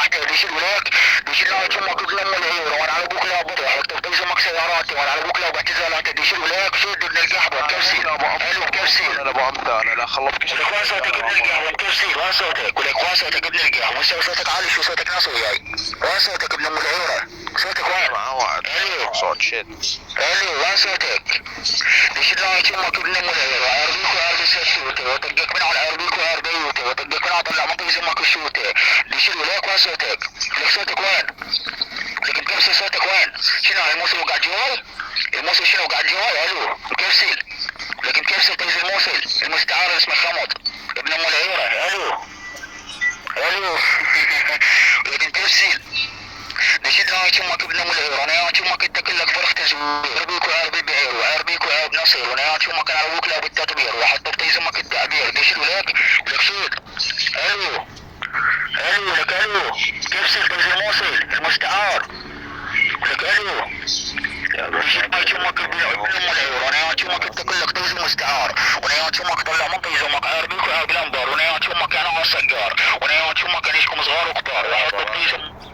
تحت ديش الولاك ديش الله يتمك ابن ام العيور وانا على ابوك لا بطل حتى بتجمك سياراتي وانا على ابوك لا بعتزل انت ديش الولاك شد ابن القحبه مكرسين حلو مكرسين انا ابو امثال انا لا خلصك ولك وين صوتك ابن القحبه مكرسين وين صوتك ولك وين صوتك ابن القحبه مش صوتك عالي شو صوتك ناس وياي وين صوتك ابن ام العيوره صوتك وين حلو صوت شد حلو وين صوتك ديش الله يتمك ابن ام العيوره اربيك واربي الشوته وطقك من على اربيك واربيوته وطقك من على طلع منطقه يسمك الشوته ديش الولاك وين صوتك لك صوتك وين لكن كرسي صوتك وين شنو الموصل وقع جواي الموصل شنو وقع جواي الو كرسي لكن كرسي تنزل الموصل المستعار اسمه خمط ابن ام العيره الو الو لكن كرسي نشد لا يشمك ابن ام العيره انا يشمك انت كلك فرخت زوير اربيك واربي بعير واربيك وارب نصير وانا يشمك انا ابوك لا بالتطبير وحتى بتيزمك التعبير ديش لك لك صوت الو الو لك الو كرسي تنزل الموصل المستعار لك الو مش ما يشمك ابن ام العيور انا يشمك انت كلك تنزل مستعار وانا يشمك طلع منطقه يزمك اربيك وارب الانبار وانا يشمك انا على السجار وانا يشمك انا اشكم صغار وكبار وحط بتيزم